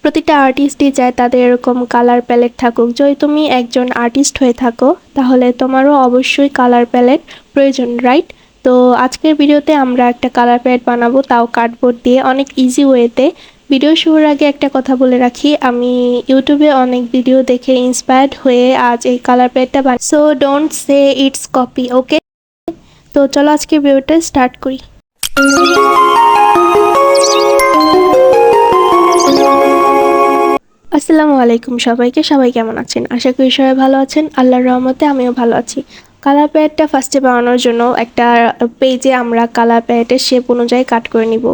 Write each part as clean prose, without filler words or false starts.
প্রতিটা আর্টিস্টই চায় তাদের এরকম কালার প্যালেট থাকুক। যদি তুমি একজন আর্টিস্ট হয়ে থাকো তাহলে তোমারও অবশ্যই কালার প্যালেট প্রয়োজন, রাইট? তো আজকের ভিডিওতে আমরা একটা কালার প্যালেট বানাবো, তাও কার্ডবোর্ড দিয়ে, অনেক ইজি ওয়েতে। ভিডিও শুরুর আগে একটা কথা বলে রাখি, আমি ইউটিউবে অনেক ভিডিও দেখে ইন্সপায়ার্ড হয়ে আজ এই কালার প্যালেটটা বানাই, so don't say it's copy, okay? তো চলো আজকে ভিডিওটা স্টার্ট করি। আসসালামু আলাইকুম সবাইকে, সবাই কেমন আছেন? আশা করি সবাই ভালো আছেন। আল্লাহর রহমতে আমিও ভালো আছি। কালার প্যালেটটা ফার্স্টে বানানোর জন্য একটা পেজে আমরা কালার প্যালেটের শেপ অনুযায়ী কাট করে নিব।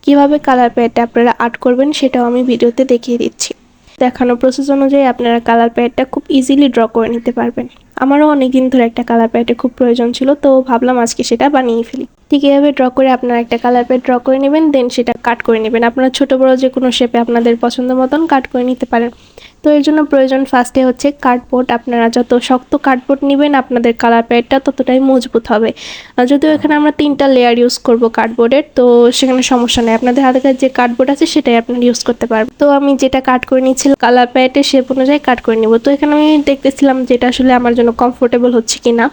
কিভাবে কালার প্যালেটটা আপনারা আর্ট করবেন সেটাও আমি ভিডিওতে দেখিয়ে দিচ্ছি। দেখানো প্রসেস অনুযায়ী আপনারা কালার প্যালেটটা খুব ইজিলি ড্র করে নিতে পারবেন। আমারও অনেকদিন ধরে একটা কালার প্যালেটের খুব প্রয়োজন ছিল, তো ভাবলাম আজকে সেটা বানিয়ে ফেলি। ঠিক এভাবে ড্র করে আপনারা একটা কালার প্যালেট ড্র করে নেবেন, দেন সেটা কাট করে নেবেন। আপনারা ছোট বড় যে কোনো শেপে আপনাদের পছন্দ মতন কাট করে নিতে পারেন। তো এর জন্য প্রয়োজন ফার্স্টে হচ্ছে কার্ডবোর্ড। আপনারা যত শক্ত কার্ডবোর্ড নেবেন আপনাদের কালার প্যালেটটা ততটাই মজবুত হবে। যদিও এখানে আমরা 3টা লেয়ার ইউজ করব কার্ডবোর্ডের, তো সেখানে সমস্যা নেই, আপনাদের হাতে যে কার্ডবোর্ড আছে সেটাই আপনারা ইউজ করতে পারবেন। তো আমি যেটা কাট করে নিয়েছিলাম কালার প্যালেটের শেপ অনুযায়ী কাট করে নিব। তো এখানে আমি দেখতেছিলাম যেটা আসলে আমার জন্য কমফোর্টেবল হচ্ছে কিনা।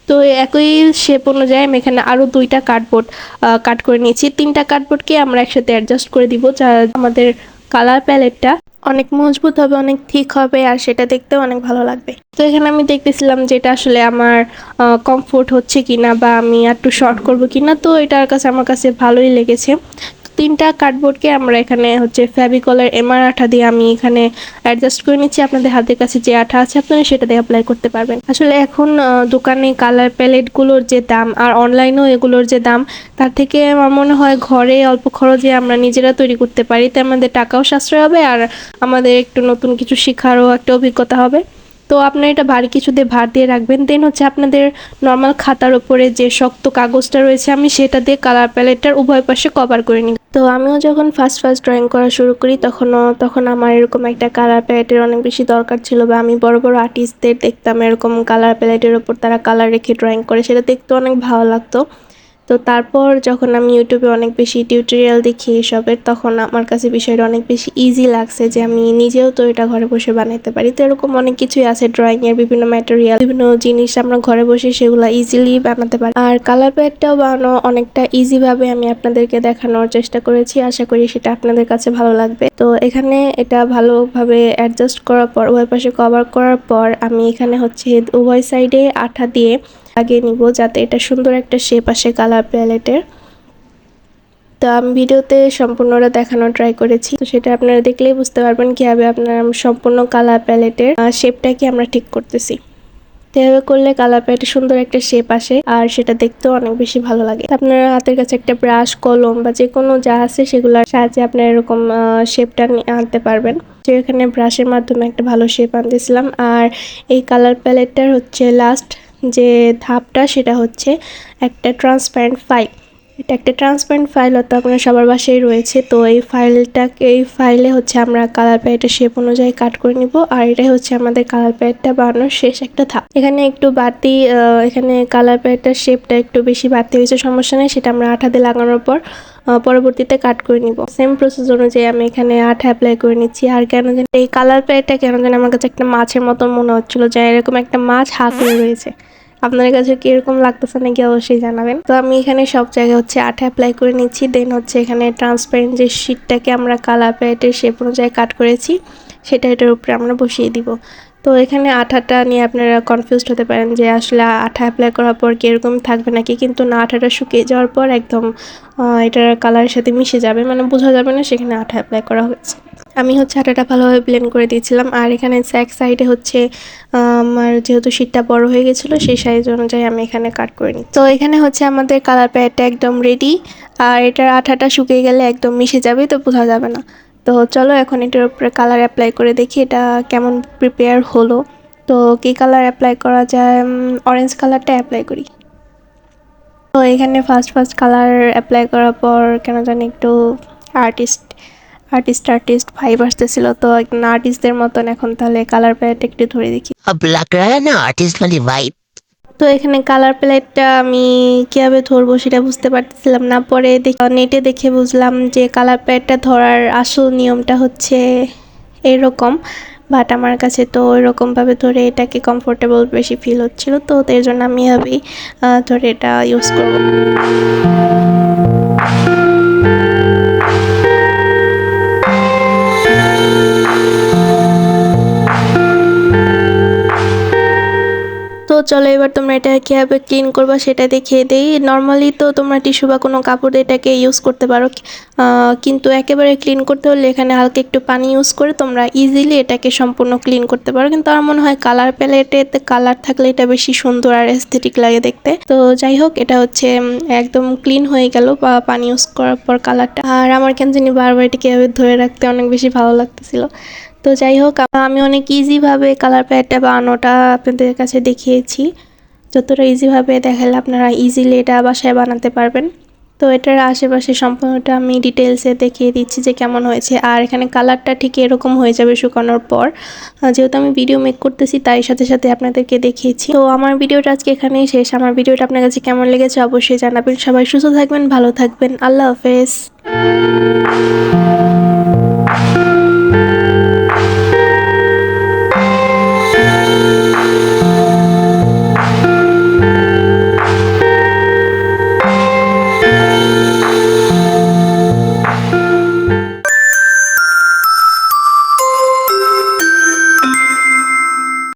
তো একই শেপ অনুযায়ী আমি এখানে আরও 2টা কার্ডবোর্ড কাট করে নিয়েছি। 3টা কার্ডবোর্ডকে আমরা একসাথে অ্যাডজাস্ট করে দিব, যা আমাদের কালার প্যালেটটা অনেক মজবুত হবে, অনেক ঠিক হবে, আর সেটা দেখতেও অনেক ভালো লাগবে। তো এখানে আমি দেখতেছিলাম যেটা আসলে আমার কমফোর্ট হচ্ছে কিনা বা আমি একটু শর্ট করব কিনা। তো এটার কাছে আমার কাছে ভালোই লেগেছে। 3টা কার্ডবোর্ডকে আমরা এখানে হচ্ছে ফেভিকলের এমআর আঠা দিয়ে আমি এখানে অ্যাডজাস্ট করে নিচ্ছি। আপনাদের হাতের কাছে যে আঠা আছে আপনারা সেটা দিয়ে অ্যাপ্লাই করতে পারবেন। আসলে এখন দোকানে কালার প্যালেটগুলোর যে দাম আর অনলাইনেও এগুলোর যে দাম, তার থেকে আমার মনে হয় ঘরে অল্প খরচে আমরা নিজেরা তৈরি করতে পারি, তাই আমাদের টাকাও সাশ্রয় হবে আর আমাদের একটু নতুন কিছু শেখারও একটা অভিজ্ঞতা হবে। তো আপনার এটা ভারী কিছু দিয়ে ভার দিয়ে রাখবেন। দেন হচ্ছে আপনাদের নর্মাল খাতার ওপরে যে শক্ত কাগজটা রয়েছে আমি সেটা দিয়ে কালার প্যালেটটার উভয় পাশে কভার করে নিই। তো আমিও যখন ফার্স্ট ড্রয়িং করা শুরু করি তখন আমার এরকম একটা কালার প্যালেটের অনেক বেশি দরকার ছিল, বা আমি বড় বড় আর্টিস্টদের দেখতাম এরকম কালার প্যালেটের ওপর তারা কালার রেখে ড্রয়িং করে, সেটা দেখতে অনেক ভালো লাগতো। তো তারপর যখন আমি ইউটিউবে অনেক বেশি টিউটোরিয়াল দেখি এসবের, তখন আমার কাছে বিষয়টা অনেক বেশি ইজি লাগছে যে আমি নিজেও তো এটা ঘরে বসে বানাতে পারি। তো এরকম অনেক কিছুই আছে ড্রয়িংয়ের, বিভিন্ন ম্যাটেরিয়াল, বিভিন্ন জিনিস আমরা ঘরে বসে সেগুলো ইজিলি বানাতে পারি। আর কালার প্যালেটটাও বানানো অনেকটা ইজিভাবে আমি আপনাদেরকে দেখানোর চেষ্টা করেছি, আশা করি সেটা আপনাদের কাছে ভালো লাগবে। তো এখানে এটা ভালোভাবে অ্যাডজাস্ট করার পর, উভয় পাশে কভার করার পর, আমি এখানে হচ্ছে উভয় সাইডে আঠা দিয়ে লাগিয়ে নিব যাতে এটা সুন্দর একটা শেপ আসে কালার প্যালেটের। তো আমি ভিডিওতে সম্পূর্ণটা দেখানোর ট্রাই করেছি, তো সেটা আপনারা দেখলেই বুঝতে পারবেন কিভাবে আপনারা সম্পূর্ণ কালার প্যালেটের শেপটাকে আমরা ঠিক করতেছি। এভাবে করলে কালার প্যালেটে সুন্দর একটা শেপ আসে আর সেটা দেখতেও অনেক বেশি ভালো লাগে। আপনারা হাতের কাছে একটা ব্রাশ, কলম বা যে কোনো যা আছে সেগুলোর সাহায্যে আপনারা এরকম শেপটা আনতে পারবেন। তো এখানে ব্রাশের মাধ্যমে একটা ভালো শেপ আনতেছিলাম। আর এই কালার প্যালেটটার হচ্ছে লাস্ট যে ধাপটা সেটা হচ্ছে একটা ট্রান্সপারেন্ট ফাইল। এটা একটা ট্রান্সপারেন্ট ফাইল, হয়তো আপনার সবার বাসায় রয়েছে। তো এই ফাইলে হচ্ছে আমরা কালার প্যালেটের শেপ অনুযায়ী কাট করে নিব, আর এটাই হচ্ছে আমাদের কালার প্যালেটটা বানানোর শেষ একটা ধাপ। এখানে একটু বাড়তি এখানে কালার প্যালেটটার শেপটা একটু বেশি বাড়তি হয়েছে, সমস্যা নেই, সেটা আমরা আঠা দিয়ে লাগানোর পর পরবর্তীতে কাট করে নিব। সেম প্রসেস অনুযায়ী আমি এখানে আঠা অ্যাপ্লাই করে নিচ্ছি। আর কেন জানি এই কালার প্যালেটটা কেন জানি আমার কাছে একটা মাছের মতন মনে হচ্ছিল, যে এরকম একটা মাছ হাত হয়ে রয়েছে। আপনার কাছে কিরকম লাগতেছে নাকি অবশ্যই জানাবেন। তো আমি এখানে সব জায়গায় হচ্ছে আঠা অ্যাপ্লাই করে নিচ্ছি। দেন হচ্ছে এখানে ট্রান্সপারেন্ট যে শিটটাকে আমরা কালার প্যালেটের শেপ অনুযায়ী কাট করেছি সেটা এটার উপরে আমরা বসিয়ে দিব। তো এখানে আঠাটা নিয়ে আপনারা কনফিউজড হতে পারেন যে আসলে আঠা অ্যাপ্লাই করার পর কীরকম থাকবে নাকি, কিন্তু না, আঠাটা শুকিয়ে যাওয়ার পর একদম এটার কালারের সাথে মিশে যাবে, মানে বোঝা যাবে না সেখানে আঠা অ্যাপ্লাই করা হয়েছে। আমি হচ্ছে আটাটা ভালোভাবে ব্লেন্ড করে দিয়েছিলাম। আর এখানে এক সাইডে হচ্ছে আমার যেহেতু শীটটা বড় হয়ে গেছিলো সেই সাইজ অনুযায়ী আমি এখানে কাট করে নিই। তো এখানে হচ্ছে আমাদের কালার প্যালেটটা একদম রেডি, আর এটার আঠাটা শুকিয়ে গেলে একদম মিশে যাবে, তো বোঝা যাবে না। তো চলো এখন এটার উপরে কালার অ্যাপ্লাই করে দেখি এটা কেমন প্রিপেয়ার হলো। তো কী কালার অ্যাপ্লাই করা যায়, অরেঞ্জ কালারটা অ্যাপ্লাই করি। তো এখানে ফার্স্ট কালার অ্যাপ্লাই করার পর কেন জানি একটু আর্টিস্ট ভাইব আসতেছিল। তো একজন আর্টিস্টদের মতন এখন তাহলে কালার প্যালেট একটু ধরে দেখি। अब लग रहा है ना आर्टिस्ट वाली वाइब। তো এখানে কালার প্যালেটটা আমি কিভাবে ধরবো সেটা বুঝতে পারতেছিলাম না, পরে নেটে দেখে বুঝলাম যে কালার প্যালেটটা ধরার আসল নিয়মটা হচ্ছে এরকম। বাট আমার কাছে তো ওইরকমভাবে ধরে এটাকে কমফোর্টেবল বেশি ফিল হচ্ছিল, তো এর জন্য আমি এভাবেই ধরে এটা ইউজ করবো। তো চলো এবার তোমরা এটা কীভাবে ক্লিন করবা সেটা দেখিয়ে দেই। নর্মালি তো তোমরা টিস্যু বা কোনো কাপড় দিয়ে এটাকে ইউজ করতে পারো, কিন্তু একেবারে ক্লিন করতে হলে এখানে হালকা একটু পানি ইউজ করে তোমরা ইজিলি এটাকে সম্পূর্ণ ক্লিন করতে পারো। কিন্তু আমার মনে হয় কালার প্যালেটে কালার থাকলে এটা বেশি সুন্দর আর এস্থেটিক লাগে দেখতে। তো যাই হোক, এটা হচ্ছে একদম ক্লিন হয়ে গেল বা পানি ইউজ করার পর কালারটা। আর আমার কেন জানি বারবার এটাকে এভাবে ধরে রাখতে অনেক বেশি ভালো লাগতেছিল। তো যাই হোক, আমি অনেক ইজিভাবে কালার প্যালেটটা বানানোটা আপনাদের কাছে দেখিয়েছি। যতটা ইজিভাবে দেখালে আপনারা ইজিলি এটা বাসায় বানাতে পারবেন। তো এটার আশেপাশে সম্পূর্ণটা আমি ডিটেলসে দেখিয়ে দিচ্ছি যে কেমন হয়েছে। আর এখানে কালারটা ঠিক এরকম হয়ে যাবে শুকানোর পর। যেহেতু আমি ভিডিও মেক করতেছি তাই সাথে সাথে আপনাদেরকে দেখিয়েছি। তো আমার ভিডিওটা আজকে এখানেই শেষ। আমার ভিডিওটা আপনার কাছে কেমন লেগেছে অবশ্যই জানাবেন। সবাই সুস্থ থাকবেন, ভালো থাকবেন। আল্লাহ হাফেজ।